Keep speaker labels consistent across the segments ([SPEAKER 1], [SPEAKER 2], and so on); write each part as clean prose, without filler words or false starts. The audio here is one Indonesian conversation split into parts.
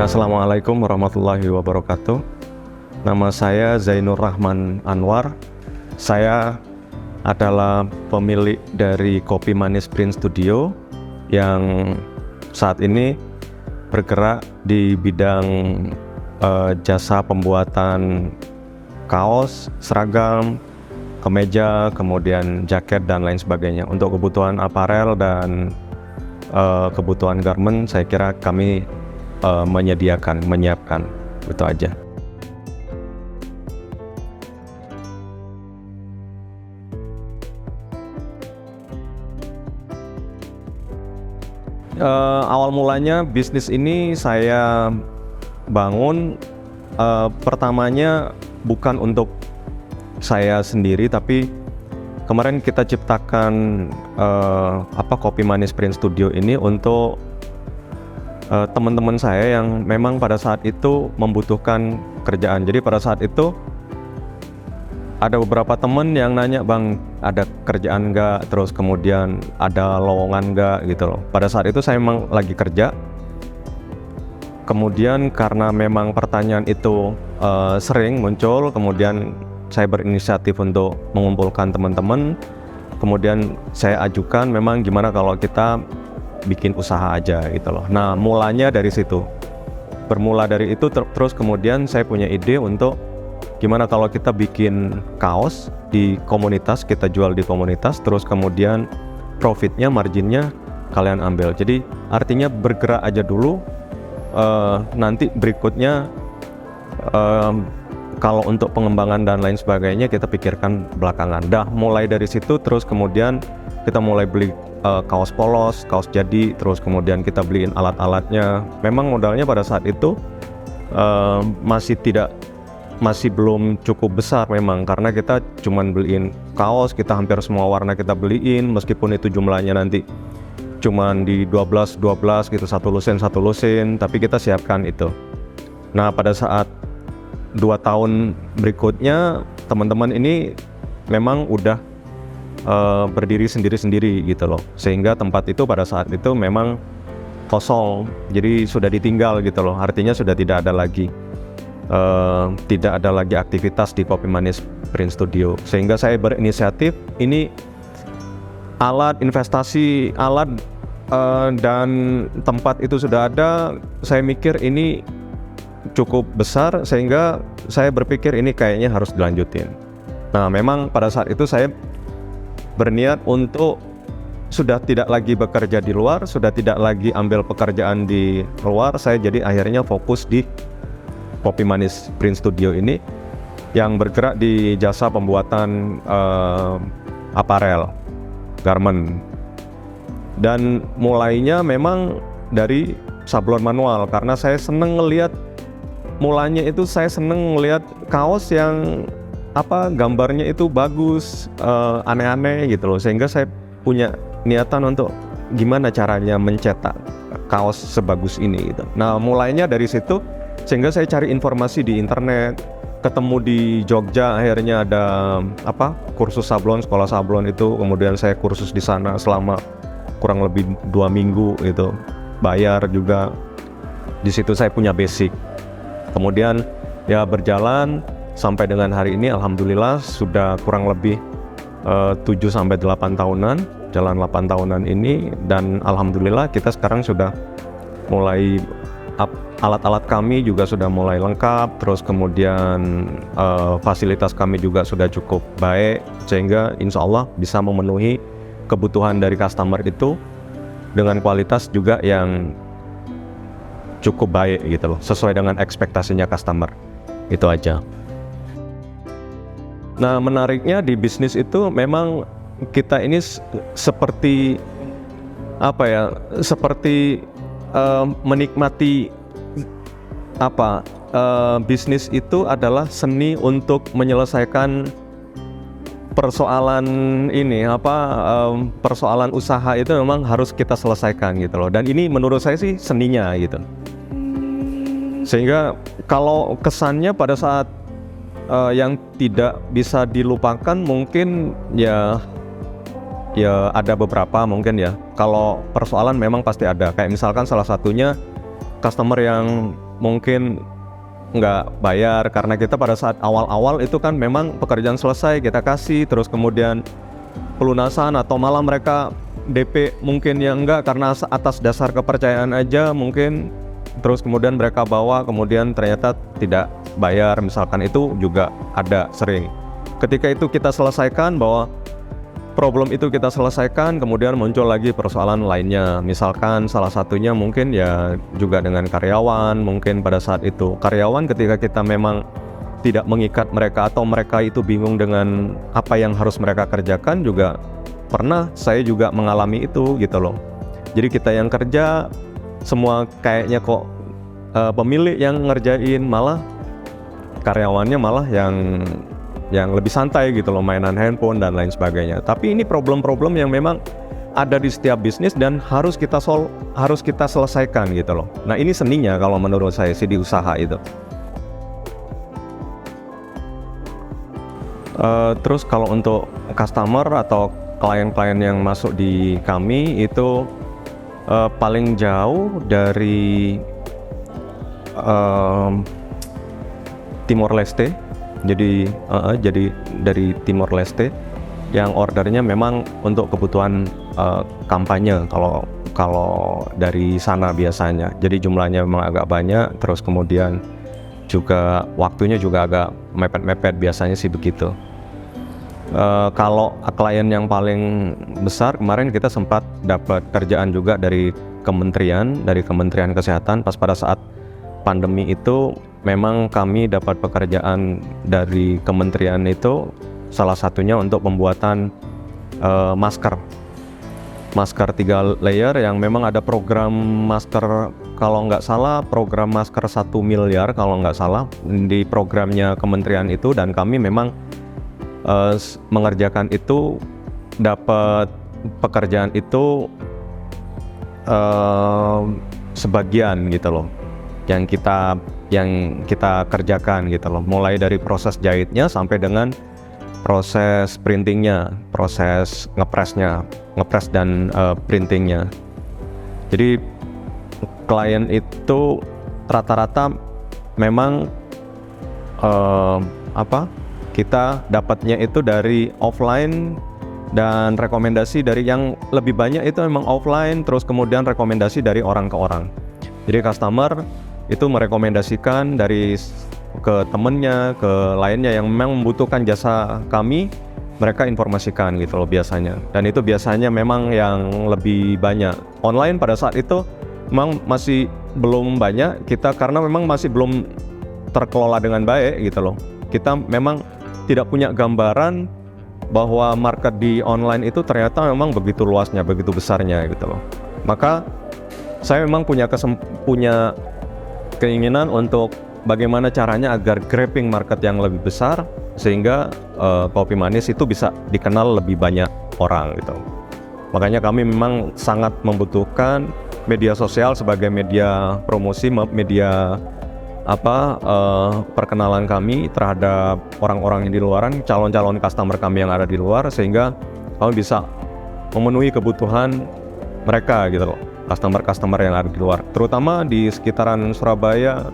[SPEAKER 1] Ya, Assalamualaikum warahmatullahi wabarakatuh. Nama saya Zainur Rahman Anwar. Saya adalah pemilik dari Kopi Manis Print Studio yang saat ini bergerak di bidang jasa pembuatan kaos, seragam, kemeja, kemudian jaket dan lain sebagainya. Untuk kebutuhan aparel dan kebutuhan garment, saya kira kami menyiapkan, itu aja. Awal mulanya bisnis ini saya bangun pertamanya bukan untuk saya sendiri, tapi kemarin kita ciptakan Kopi Manis Print Studio ini untuk teman-teman saya yang memang pada saat itu membutuhkan kerjaan. Jadi pada saat itu ada beberapa teman yang nanya, "Bang, ada kerjaan nggak? Terus kemudian ada lowongan nggak?" gitu loh. Pada saat itu saya memang lagi kerja. Kemudian karena memang pertanyaan itu sering muncul, kemudian saya berinisiatif untuk mengumpulkan teman-teman. Kemudian saya ajukan, memang gimana kalau kita bikin usaha aja gitu loh. Nah, mulanya dari situ. Bermula dari itu terus kemudian saya punya ide untuk gimana kalau kita bikin kaos di komunitas, kita jual di komunitas, terus kemudian profitnya, marginnya kalian ambil. Jadi artinya bergerak aja dulu, nanti berikutnya kalau untuk pengembangan dan lain sebagainya kita pikirkan belakangan. Mulai dari situ terus kemudian kita mulai beli kaos polos, kaos jadi, terus kemudian kita beliin alat-alatnya. Memang modalnya pada saat itu masih belum cukup besar memang, karena kita cuman beliin kaos, kita hampir semua warna kita beliin, meskipun itu jumlahnya nanti cuman di 12 gitu, satu lusin, tapi kita siapkan itu. Nah, pada saat 2 tahun berikutnya teman-teman ini memang udah berdiri sendiri-sendiri gitu loh, sehingga tempat itu pada saat itu memang kosong, jadi sudah ditinggal gitu loh, artinya sudah tidak ada lagi aktivitas di Kopi Manis Print Studio. Sehingga saya berinisiatif, ini investasi alat dan tempat itu sudah ada, saya mikir ini cukup besar, sehingga saya berpikir ini kayaknya harus dilanjutin. Nah, memang pada saat itu saya berniat untuk sudah tidak lagi bekerja di luar, sudah tidak lagi ambil pekerjaan di luar. Saya jadi akhirnya fokus di Kopi Manis Print Studio ini yang bergerak di jasa pembuatan aparel, garment. Dan mulainya memang dari sablon manual, karena saya seneng ngelihat, mulanya itu saya seneng ngelihat kaos yang gambarnya itu bagus, aneh-aneh gitu loh, sehingga saya punya niatan untuk gimana caranya mencetak kaos sebagus ini gitu. Nah, mulainya dari situ, sehingga saya cari informasi di internet, ketemu di Jogja, akhirnya ada kursus sablon, sekolah sablon itu, kemudian saya kursus di sana selama kurang lebih 2 minggu gitu, bayar juga. Di situ saya punya basic. Kemudian ya berjalan sampai dengan hari ini, alhamdulillah sudah kurang lebih 7-8 tahunan, jalan 8 tahunan ini, dan alhamdulillah kita sekarang sudah mulai alat-alat kami juga sudah mulai lengkap, terus kemudian fasilitas kami juga sudah cukup baik, sehingga insya Allah bisa memenuhi kebutuhan dari customer itu dengan kualitas juga yang cukup baik gitu loh, sesuai dengan ekspektasinya customer. Itu aja. Nah, menariknya di bisnis itu memang kita ini seperti menikmati bisnis itu adalah seni untuk menyelesaikan persoalan persoalan usaha itu memang harus kita selesaikan gitu loh. Dan ini menurut saya sih seninya gitu. Sehingga kalau kesannya pada saat yang tidak bisa dilupakan mungkin ya ada beberapa mungkin ya. Kalau persoalan memang pasti ada. Kayak misalkan salah satunya customer yang mungkin nggak bayar, karena kita pada saat awal-awal itu kan memang pekerjaan selesai kita kasih, terus kemudian pelunasan atau malah mereka DP mungkin yang enggak karena atas dasar kepercayaan aja mungkin, terus kemudian mereka bawa kemudian ternyata tidak bayar misalkan, itu juga ada sering. Ketika itu kita selesaikan, bahwa problem itu kita selesaikan, kemudian muncul lagi persoalan lainnya. Misalkan salah satunya mungkin ya juga dengan karyawan. Mungkin pada saat itu karyawan ketika kita memang tidak mengikat mereka atau mereka itu bingung dengan apa yang harus mereka kerjakan, juga pernah saya juga mengalami itu gitu loh. Jadi kita yang kerja semua kayaknya kok pemilik yang ngerjain, malah karyawannya malah yang lebih santai gitu loh, mainan handphone dan lain sebagainya. Tapi ini problem-problem yang memang ada di setiap bisnis dan harus kita selesaikan gitu loh. Nah ini seninya kalau menurut saya sih di usaha itu. Terus kalau untuk customer atau klien-klien yang masuk di kami itu paling jauh dari Timor Leste. Jadi dari Timor Leste yang ordernya memang untuk kebutuhan kampanye kalau dari sana biasanya. Jadi jumlahnya memang agak banyak, terus kemudian juga waktunya juga agak mepet-mepet, biasanya sih begitu. Kalau klien yang paling besar kemarin kita sempat dapat kerjaan juga dari Kementerian Kesehatan pas pada saat pandemi itu. Memang kami dapat pekerjaan dari kementerian itu, salah satunya untuk pembuatan masker 3 layer yang memang ada program masker, kalau nggak salah program masker 1 miliar kalau nggak salah di programnya kementerian itu, dan kami memang mengerjakan itu, dapat pekerjaan itu sebagian gitu loh yang kita kerjakan gitu loh, mulai dari proses jahitnya sampai dengan proses printingnya, proses ngepres dan printingnya. Jadi klien itu rata-rata memang kita dapatnya itu dari offline, dan rekomendasi dari yang lebih banyak itu memang offline, terus kemudian rekomendasi dari orang ke orang. Jadi customer itu merekomendasikan ke temennya, ke lainnya yang memang membutuhkan jasa kami, mereka informasikan gitu loh biasanya. Dan itu biasanya memang yang lebih banyak. Online pada saat itu memang masih belum banyak kita, karena memang masih belum terkelola dengan baik gitu loh. Kita memang tidak punya gambaran bahwa market di online itu ternyata memang begitu luasnya, begitu besarnya gitu loh. Maka saya memang punya keinginan untuk bagaimana caranya agar grabbing market yang lebih besar, sehingga Kopi Manis itu bisa dikenal lebih banyak orang gitu. Makanya kami memang sangat membutuhkan media sosial sebagai media promosi, media perkenalan kami terhadap orang-orang yang di luaran, calon-calon customer kami yang ada di luar, sehingga kami bisa memenuhi kebutuhan mereka gitu loh, customer yang ada di luar, terutama di sekitaran Surabaya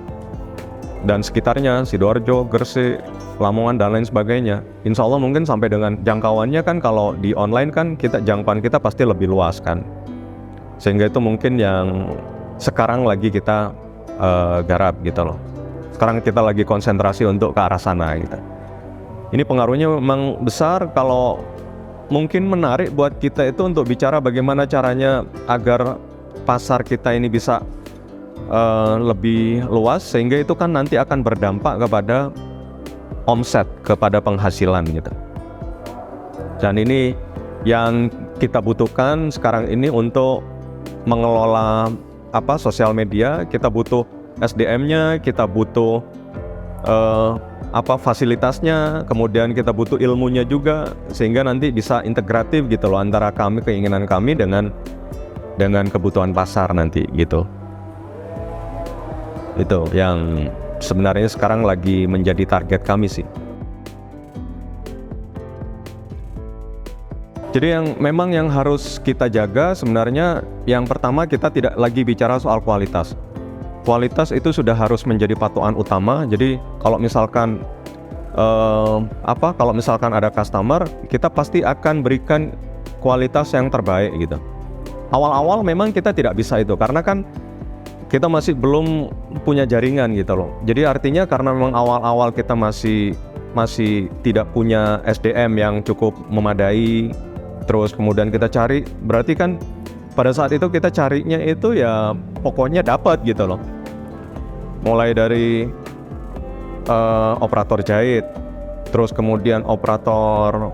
[SPEAKER 1] dan sekitarnya, Sidoarjo, Gresik, Lamongan dan lain sebagainya. Insya Allah mungkin sampai dengan jangkauannya kan, kalau di online kan jangkauan kita pasti lebih luas kan, sehingga itu mungkin yang sekarang lagi kita garap gitu loh. Sekarang kita lagi konsentrasi untuk ke arah sana gitu. Ini pengaruhnya memang besar. Kalau mungkin menarik buat kita itu untuk bicara bagaimana caranya agar pasar kita ini bisa lebih luas, sehingga itu kan nanti akan berdampak kepada omset, kepada penghasilan gitu. Dan ini yang kita butuhkan sekarang ini untuk mengelola sosial media. Kita butuh SDM-nya, kita butuh fasilitasnya, kemudian kita butuh ilmunya juga, sehingga nanti bisa integratif gitu loh antara keinginan kami dengan kebutuhan pasar nanti gitu. Itu yang sebenarnya sekarang lagi menjadi target kami sih. Jadi yang harus kita jaga sebenarnya, yang pertama kita tidak lagi bicara soal kualitas. kualitas itu sudah harus menjadi patokan utama. Jadi kalau misalkan kalau misalkan ada customer, kita pasti akan berikan kualitas yang terbaik gitu. Awal-awal memang kita tidak bisa itu karena kan kita masih belum punya jaringan gitu loh. Jadi artinya karena memang awal-awal kita masih tidak punya SDM yang cukup memadai, terus kemudian kita cari, berarti kan pada saat itu kita carinya itu ya pokoknya dapat gitu loh. Mulai dari operator jahit, terus kemudian operator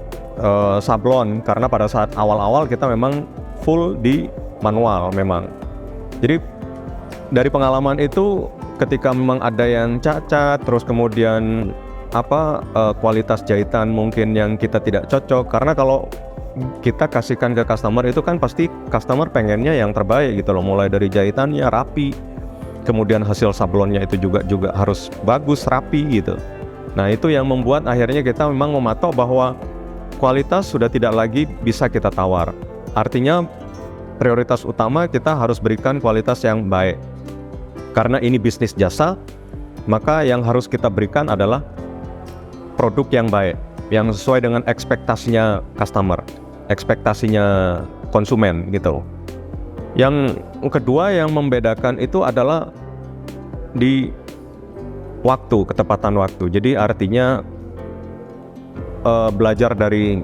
[SPEAKER 1] sablon, karena pada saat awal-awal kita memang full di manual memang. Jadi dari pengalaman itu ketika memang ada yang cacat, terus kemudian kualitas jahitan mungkin yang kita tidak cocok, karena kalau kita kasihkan ke customer itu kan pasti customer pengennya yang terbaik gitu loh, mulai dari jahitannya rapi, kemudian hasil sablonnya itu juga harus bagus, rapi gitu. Nah itu yang membuat akhirnya kita memang mematok bahwa kualitas sudah tidak lagi bisa kita tawar. Artinya prioritas utama kita harus berikan kualitas yang baik. Karena ini bisnis jasa, maka yang harus kita berikan adalah produk yang baik, yang sesuai dengan ekspektasinya customer, ekspektasinya konsumen gitu. Yang kedua yang membedakan itu adalah di waktu, ketepatan waktu. Jadi artinya belajar dari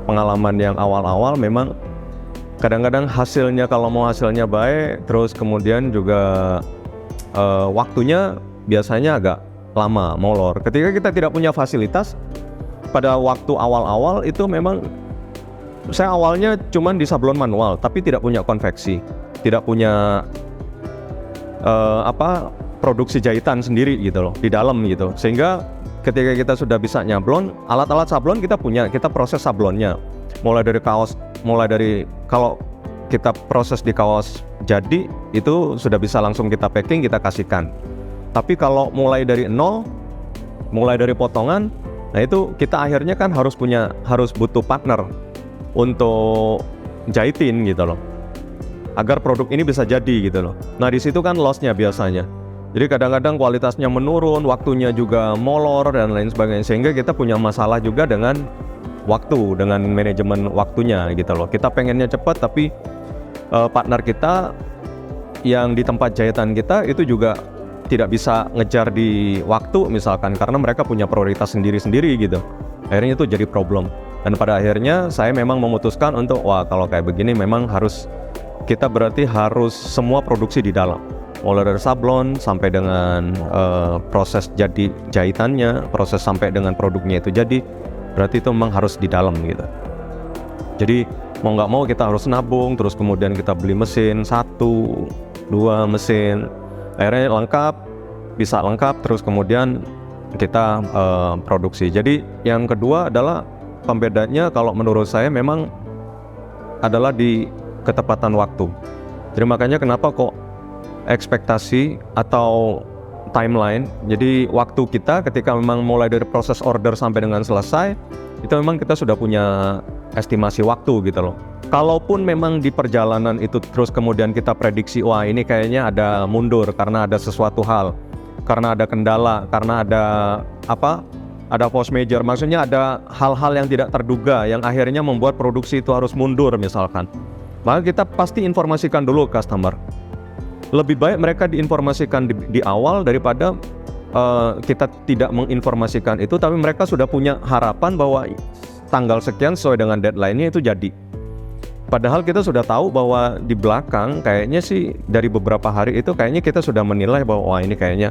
[SPEAKER 1] pengalaman yang awal-awal, memang kadang-kadang hasilnya, kalau mau hasilnya baik, terus kemudian juga waktunya biasanya agak lama, molor. Ketika kita tidak punya fasilitas, pada waktu awal-awal itu memang saya awalnya cuman di sablon manual, tapi tidak punya konveksi, tidak punya produksi jahitan sendiri gitu loh di dalam gitu. Sehingga ketika kita sudah bisa nyablon, alat-alat sablon kita punya, kita proses sablonnya. Mulai dari kaos, kalau kita proses di kaos jadi itu sudah bisa langsung kita packing, kita kasihkan. Tapi kalau mulai dari nol, mulai dari potongan, nah itu kita akhirnya kan harus butuh partner untuk jahitin gitu loh, agar produk ini bisa jadi gitu loh. Nah di situ kan lossnya biasanya. Jadi kadang-kadang kualitasnya menurun, waktunya juga molor dan lain sebagainya, sehingga kita punya masalah juga dengan waktu, dengan manajemen waktunya gitu loh. Kita pengennya cepat, tapi partner kita yang di tempat jahitan kita itu juga tidak bisa ngejar di waktu misalkan, karena mereka punya prioritas sendiri-sendiri gitu. Akhirnya itu jadi problem. Dan pada akhirnya saya memang memutuskan untuk kalau kayak begini memang kita berarti harus semua produksi di dalam, mulai dari sablon sampai dengan proses jadi jahitannya, proses sampai dengan produknya itu jadi, berarti itu memang harus di dalam gitu. Jadi mau nggak mau kita harus nabung, terus kemudian kita beli mesin 1, 2 mesin, akhirnya bisa lengkap, terus kemudian kita produksi. Jadi yang kedua adalah pembedanya, kalau menurut saya memang adalah di ketepatan waktu. Jadi makanya kenapa kok ekspektasi atau timeline, jadi waktu kita ketika memang mulai dari proses order sampai dengan selesai, itu memang kita sudah punya estimasi waktu gitu loh. Kalaupun memang di perjalanan itu terus kemudian kita prediksi, ini kayaknya ada mundur karena ada sesuatu hal, karena ada kendala, karena ada force major, maksudnya ada hal-hal yang tidak terduga yang akhirnya membuat produksi itu harus mundur misalkan, maka kita pasti informasikan dulu ke customer. Lebih baik mereka diinformasikan di awal daripada kita tidak menginformasikan itu, tapi mereka sudah punya harapan bahwa tanggal sekian sesuai dengan deadline-nya itu jadi. Padahal kita sudah tahu bahwa di belakang kayaknya sih dari beberapa hari itu kayaknya kita sudah menilai bahwa ini kayaknya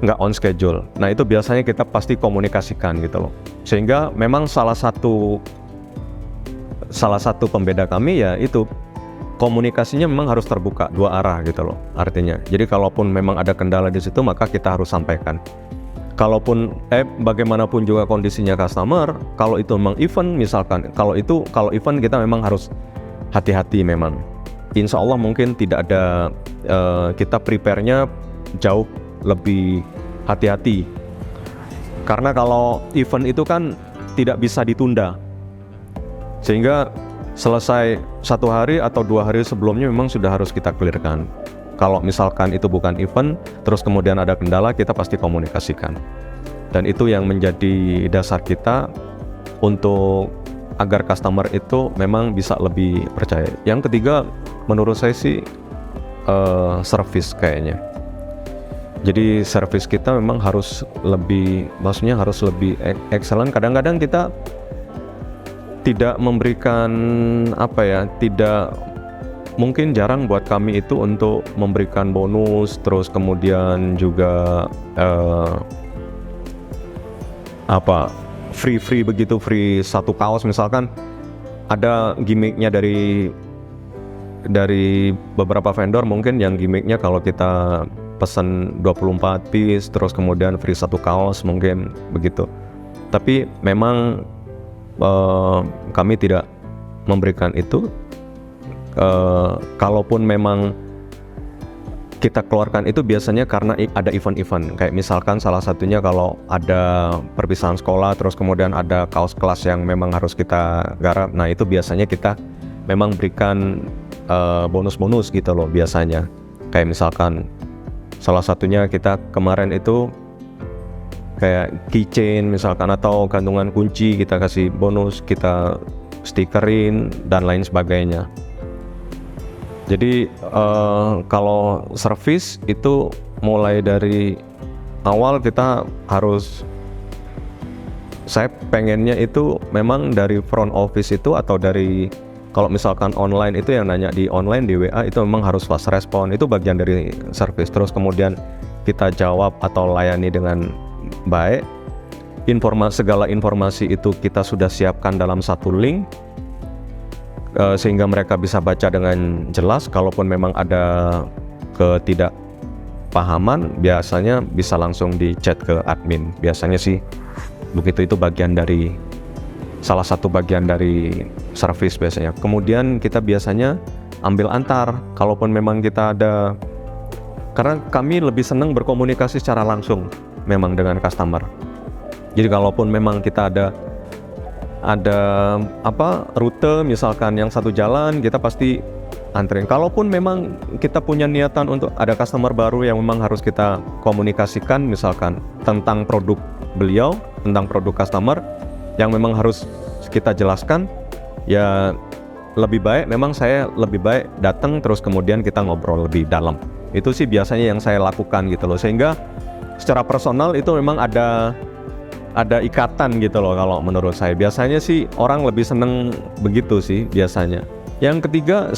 [SPEAKER 1] nggak on schedule. Nah itu biasanya kita pasti komunikasikan gitu loh. Sehingga memang salah satu pembeda kami ya itu, komunikasinya memang harus terbuka dua arah gitu loh artinya. Jadi kalaupun memang ada kendala di situ, maka kita harus sampaikan. Kalaupun bagaimanapun juga kondisinya customer, kalau itu memang event misalkan, kalau event kita memang harus hati-hati memang. Insya Allah mungkin tidak ada, kita prepare-nya jauh lebih hati-hati. Karena kalau event itu kan tidak bisa ditunda, sehingga selesai 1 hari atau 2 hari sebelumnya memang sudah harus kita clearkan. Kalau misalkan itu bukan event, terus kemudian ada kendala, kita pasti komunikasikan. Dan itu yang menjadi dasar kita untuk agar customer itu memang bisa lebih percaya. Yang ketiga, menurut saya sih service kayaknya. Jadi service kita memang harus lebih, maksudnya harus lebih excellent. Kadang-kadang kita tidak memberikan tidak, mungkin jarang buat kami itu untuk memberikan bonus, terus kemudian juga free begitu, free satu kaos misalkan. Ada gimmicknya dari beberapa vendor, mungkin yang gimmicknya kalau kita pesan 24 piece terus kemudian free satu kaos, mungkin begitu. Tapi memang kami tidak memberikan itu. Kalaupun memang kita keluarkan itu biasanya karena ada event-event, kayak misalkan salah satunya kalau ada perpisahan sekolah terus kemudian ada kaos kelas yang memang harus kita garap. Nah itu biasanya kita memang berikan bonus-bonus gitu loh biasanya. Kayak misalkan salah satunya kita kemarin itu kayak keychain misalkan, atau gantungan kunci kita kasih bonus, kita stikerin dan lain sebagainya. Jadi kalau service itu mulai dari awal kita harus, saya pengennya itu memang dari front office itu, atau dari kalau misalkan online itu yang nanya di online di WA itu memang harus fast respon, itu bagian dari service. Terus kemudian kita jawab atau layani dengan baik. Segala informasi itu kita sudah siapkan dalam satu link, sehingga mereka bisa baca dengan jelas. Kalaupun memang ada ketidakpahaman, biasanya bisa langsung di chat ke admin. Biasanya sih begitu, itu salah satu bagian dari service biasanya. Kemudian kita biasanya ambil antar, kalaupun memang kita ada, karena kami lebih senang berkomunikasi secara langsung memang dengan customer. Jadi kalaupun memang kita ada rute misalkan yang satu jalan, kita pasti anterin. Kalaupun memang kita punya niatan untuk ada customer baru yang memang harus kita komunikasikan misalkan tentang produk beliau, tentang produk customer yang memang harus kita jelaskan, ya lebih baik memang saya lebih baik datang terus kemudian kita ngobrol lebih dalam. Itu sih biasanya yang saya lakukan gitu loh, sehingga secara personal itu memang ada ikatan gitu loh. Kalau menurut saya biasanya sih orang lebih seneng begitu sih biasanya. Yang ketiga,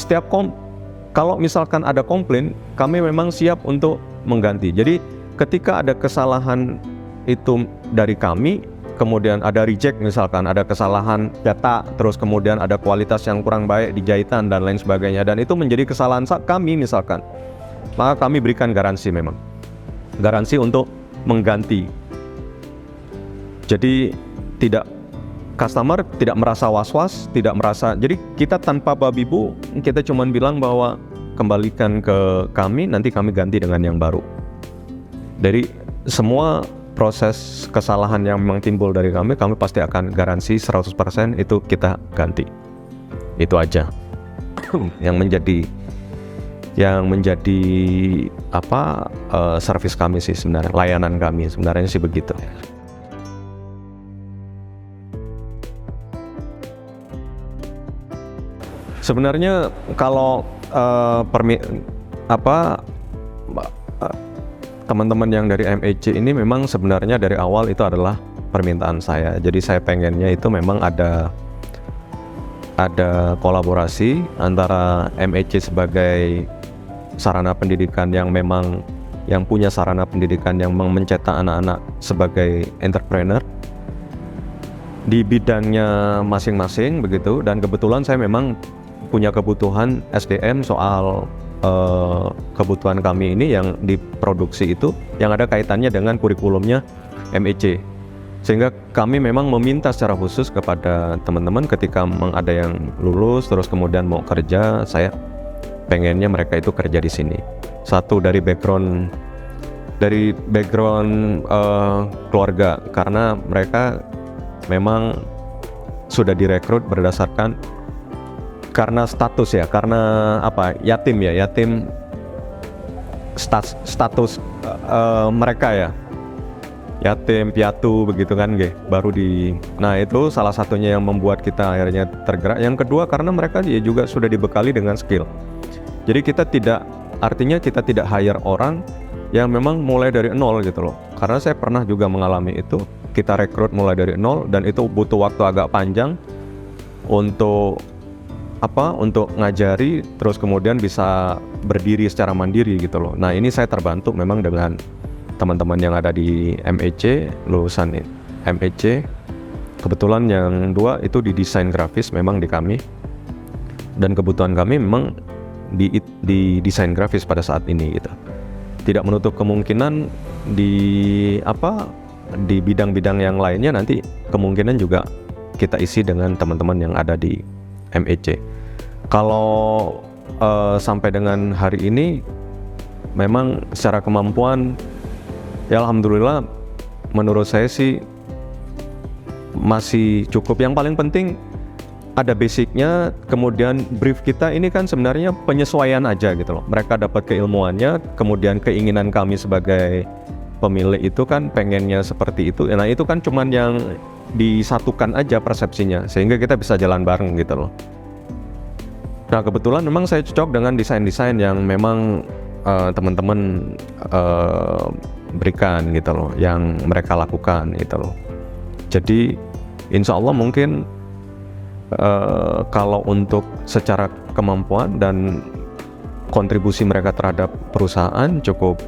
[SPEAKER 1] kalau misalkan ada komplain, kami memang siap untuk mengganti. Jadi ketika ada kesalahan itu dari kami, kemudian ada reject misalkan, ada kesalahan data, terus kemudian ada kualitas yang kurang baik di jahitan dan lain sebagainya, dan itu menjadi kesalahan kami misalkan, maka kami berikan garansi, memang garansi untuk mengganti. Jadi customer tidak merasa was-was, tidak merasa. Jadi kita tanpa babi bu, kita cuma bilang bahwa kembalikan ke kami, nanti kami ganti dengan yang baru. Dari semua proses kesalahan yang memang timbul dari kami pasti akan garansi 100% itu kita ganti. Itu aja yang menjadi service kami sih sebenarnya, layanan kami sebenarnya sih begitu. Sebenarnya kalau teman-teman yang dari MHC ini memang sebenarnya dari awal itu adalah permintaan saya. Jadi saya pengennya itu memang ada kolaborasi antara MHC sebagai sarana pendidikan yang punya sarana pendidikan yang mencetak anak-anak sebagai entrepreneur di bidangnya masing-masing begitu. Dan kebetulan saya memang punya kebutuhan SDM soal kebutuhan kami ini yang diproduksi itu yang ada kaitannya dengan kurikulumnya MEC, sehingga kami memang meminta secara khusus kepada teman-teman ketika memang ada yang lulus terus kemudian mau kerja, saya pengennya mereka itu kerja di sini. Satu dari background keluarga, karena mereka memang sudah direkrut berdasarkan karena status ya, karena yatim status mereka ya, yatim piatu begitu kan nah itu salah satunya yang membuat kita akhirnya tergerak. Yang kedua karena mereka juga sudah dibekali dengan skill, jadi kita tidak hire orang yang memang mulai dari nol gitu loh, karena saya pernah juga mengalami itu. Kita rekrut mulai dari nol dan itu butuh waktu agak panjang untuk ngajari, terus kemudian bisa berdiri secara mandiri gitu loh. Nah ini saya terbantu memang dengan teman-teman yang ada di MEC, lulusan MEC. Kebetulan yang dua itu di desain grafis memang di kami, dan kebutuhan kami memang di desain grafis pada saat ini gitu. Tidak menutup kemungkinan di bidang-bidang yang lainnya nanti kemungkinan juga kita isi dengan teman-teman yang ada di MEC. Kalau sampai dengan hari ini memang secara kemampuan ya alhamdulillah menurut saya sih masih cukup. Yang paling penting ada basicnya, kemudian brief kita ini kan sebenarnya penyesuaian aja gitu loh. Mereka dapat keilmuannya, kemudian keinginan kami sebagai pemilik itu kan pengennya seperti itu. Nah itu kan cuman yang disatukan aja persepsinya sehingga kita bisa jalan bareng gitu loh. Nah kebetulan memang saya cocok dengan desain-desain yang memang teman-teman berikan gitu loh, yang mereka lakukan gitu loh. Jadi insya Allah mungkin kalau untuk secara kemampuan dan kontribusi mereka terhadap perusahaan cukup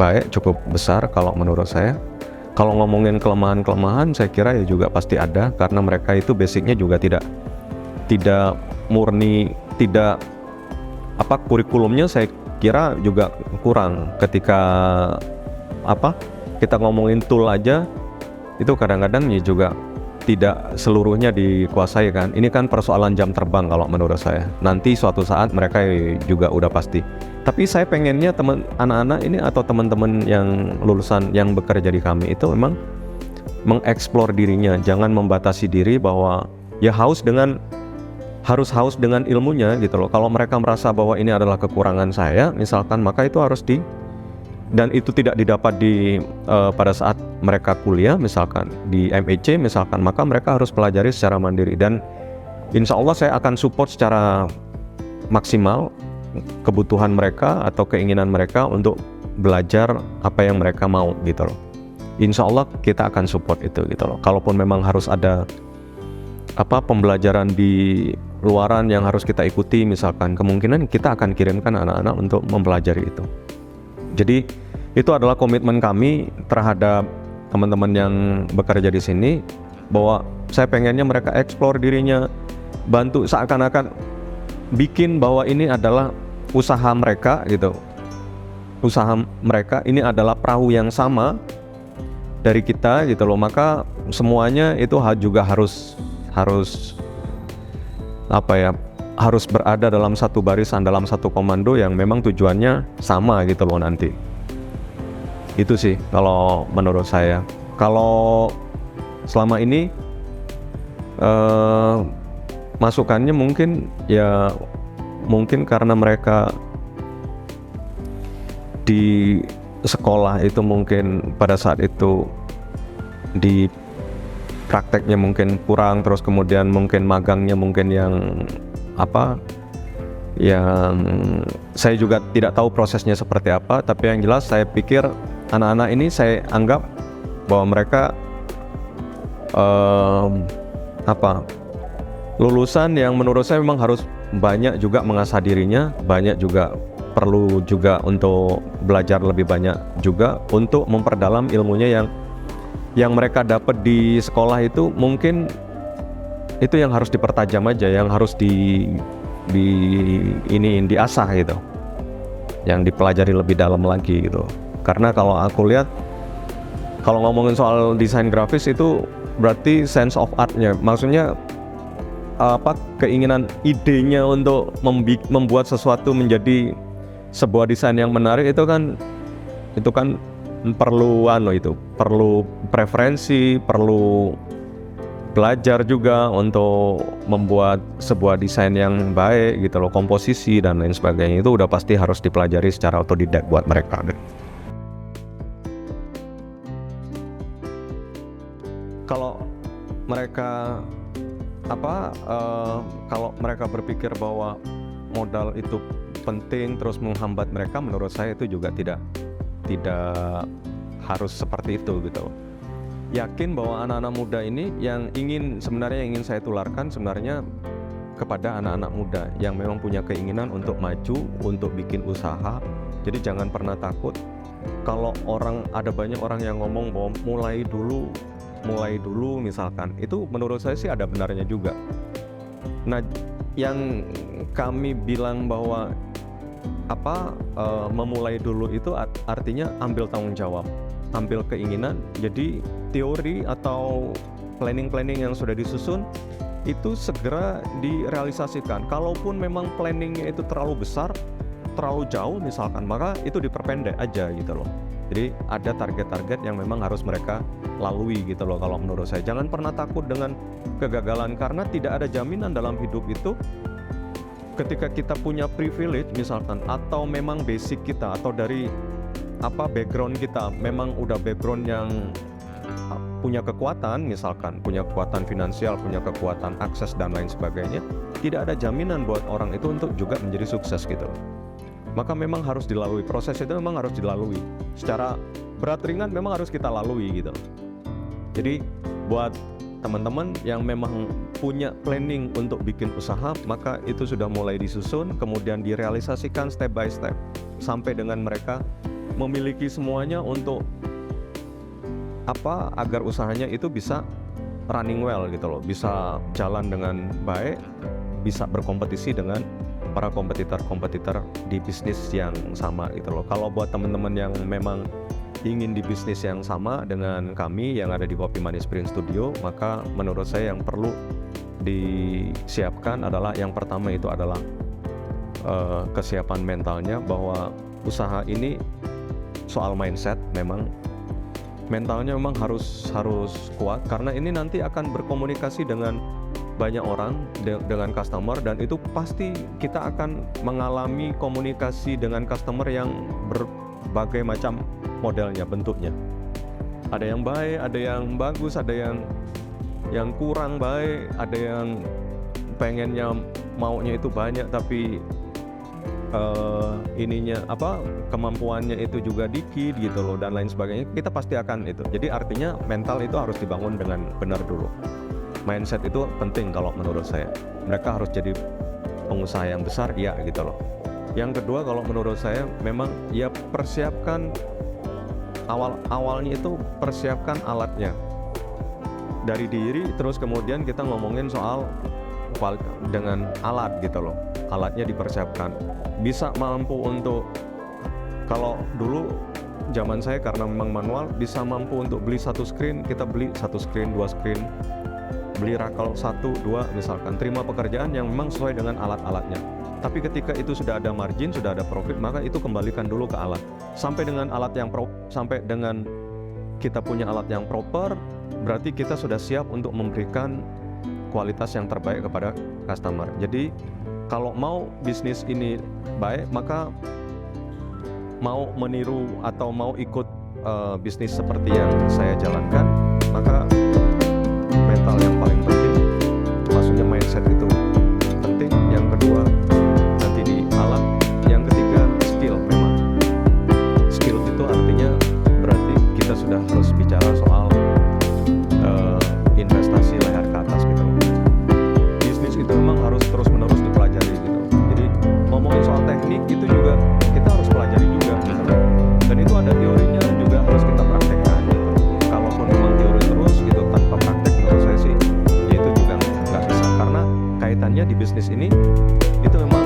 [SPEAKER 1] baik, cukup besar kalau menurut saya. Kalau ngomongin kelemahan-kelemahan saya kira ya juga pasti ada, karena mereka itu basicnya juga tidak murni, kurikulumnya saya kira juga kurang. Ketika kita ngomongin tool aja itu kadang-kadang ya juga tidak seluruhnya dikuasai kan. Ini kan persoalan jam terbang kalau menurut saya. Nanti suatu saat mereka juga udah pasti. Tapi saya pengennya anak-anak ini atau teman-teman yang lulusan yang bekerja di kami itu memang mengeksplor dirinya, jangan membatasi diri bahwa ya harus haus dengan ilmunya gitu loh. Kalau mereka merasa bahwa ini adalah kekurangan saya misalkan, maka itu harus dan itu tidak didapat pada saat mereka kuliah misalkan di MEC misalkan, maka mereka harus pelajari secara mandiri. Dan insya Allah saya akan support secara maksimal kebutuhan mereka atau keinginan mereka untuk belajar apa yang mereka mau gitu loh. Insya Allah kita akan support itu gitu loh. Kalaupun memang harus ada pembelajaran di luaran yang harus kita ikuti misalkan, kemungkinan kita akan kirimkan anak-anak untuk mempelajari itu. Jadi itu adalah komitmen kami terhadap teman-teman yang bekerja di sini, bahwa saya pengennya mereka eksplor dirinya, bantu seakan-akan bikin bahwa ini adalah usaha mereka gitu. Usaha mereka ini adalah perahu yang sama dari kita gitu loh. Maka semuanya itu juga harus berada dalam satu barisan, dalam satu komando yang memang tujuannya sama gitu loh nanti. Itu sih kalau menurut saya. Kalau selama ini masukannya mungkin karena mereka di sekolah itu mungkin pada saat itu di prakteknya mungkin kurang, terus kemudian mungkin magangnya mungkin yang saya juga tidak tahu prosesnya seperti apa. Tapi yang jelas saya pikir anak-anak ini saya anggap bahwa mereka lulusan yang menurut saya memang harus banyak juga mengasah dirinya, banyak juga perlu juga untuk belajar lebih banyak juga untuk memperdalam ilmunya yang mereka dapat di sekolah itu. Mungkin itu yang harus dipertajam aja, yang harus diasah gitu, yang dipelajari lebih dalam lagi gitu. Karena kalau aku lihat, kalau ngomongin soal desain grafis itu berarti sense of art-nya, maksudnya keinginan idenya untuk membuat sesuatu menjadi sebuah desain yang menarik itu kan perlu perlu preferensi, perlu belajar juga untuk membuat sebuah desain yang baik gitu loh, komposisi dan lain sebagainya itu udah pasti harus dipelajari secara otodidak buat mereka. Kalau mereka kalau mereka berpikir bahwa modal itu penting terus menghambat mereka, menurut saya itu juga tidak harus seperti itu gitu. Yakin bahwa anak-anak muda ini yang ingin saya tularkan sebenarnya kepada anak-anak muda yang memang punya keinginan untuk maju, untuk bikin usaha. Jadi jangan pernah takut kalau ada banyak orang yang ngomong bahwa mulai dulu misalkan, itu menurut saya sih ada benarnya juga. Nah, yang kami bilang bahwa memulai dulu itu artinya ambil tanggung jawab, ambil keinginan. Jadi teori atau planning yang sudah disusun itu segera direalisasikan. Kalaupun memang planningnya itu terlalu besar, terlalu jauh misalkan, maka itu diperpendek aja gitu loh. Jadi ada target-target yang memang harus mereka lalui gitu loh kalau menurut saya. Jangan pernah takut dengan kegagalan, karena tidak ada jaminan dalam hidup itu. Ketika kita punya privilege misalkan, atau memang basic kita atau dari background kita memang udah background yang punya kekuatan, misalkan punya kekuatan finansial, punya kekuatan akses dan lain sebagainya, tidak ada jaminan buat orang itu untuk juga menjadi sukses gitu. Maka memang harus dilalui, proses itu memang harus dilalui secara berat ringan, memang harus kita lalui gitu. Jadi buat teman-teman yang memang punya planning untuk bikin usaha, maka itu sudah mulai disusun, kemudian direalisasikan step by step sampai dengan mereka memiliki semuanya untuk agar usahanya itu bisa running well gitu loh, bisa jalan dengan baik, bisa berkompetisi dengan para kompetitor di bisnis yang sama gitu loh. Kalau buat teman-teman yang memang ingin di bisnis yang sama dengan kami yang ada di Kopi Manis Print Studio, maka menurut saya yang perlu disiapkan adalah, yang pertama itu adalah kesiapan mentalnya, bahwa usaha ini soal mindset. Memang mentalnya memang harus kuat, karena ini nanti akan berkomunikasi dengan banyak orang, dengan customer, dan itu pasti kita akan mengalami komunikasi dengan customer yang berbagai macam modelnya, bentuknya. Ada yang baik, ada yang bagus, ada yang kurang baik, ada yang pengennya maunya itu banyak tapi kemampuannya itu juga dikit gitu loh, dan lain sebagainya. Kita pasti akan itu. Jadi artinya mental itu harus dibangun dengan benar dulu. Mindset itu penting kalau menurut saya. Mereka harus jadi pengusaha yang besar, ya gitu loh. Yang kedua kalau menurut saya, memang ya persiapkan awalnya itu persiapkan alatnya dari diri, terus kemudian kita ngomongin soal dengan alat gitu loh. Alatnya dipersiapkan, bisa mampu untuk, kalau dulu zaman saya karena memang manual, bisa mampu untuk beli satu screen, kita beli satu screen, dua screen, beli rakel 1, 2 misalkan, terima pekerjaan yang memang sesuai dengan alat-alatnya. Tapi ketika itu sudah ada margin, sudah ada profit, maka itu kembalikan dulu ke alat. Sampai dengan kita punya alat yang proper, berarti kita sudah siap untuk memberikan kualitas yang terbaik kepada customer. Jadi kalau mau bisnis ini baik, maka mau meniru atau mau ikut bisnis seperti yang saya jalankan, maka mental yang paling penting, maksudnya mindset itu penting. Yang kedua nanti di alat, yang ketiga skill. Memang skill itu artinya berarti kita sudah harus bicara soal investasi leher ke atas gitu. Bisnis itu memang harus terus-menerus dipelajari gitu. Jadi ngomongin soal teknik itu juga kita harus pelajari juga gitu. Dan itu ada teorinya juga, harus kita praktekkan gitu. Kalaupun memang teori terus gitu tanpa praktek, menurut saya sih ya itu juga nggak bisa, karena kaitannya di bisnis ini itu memang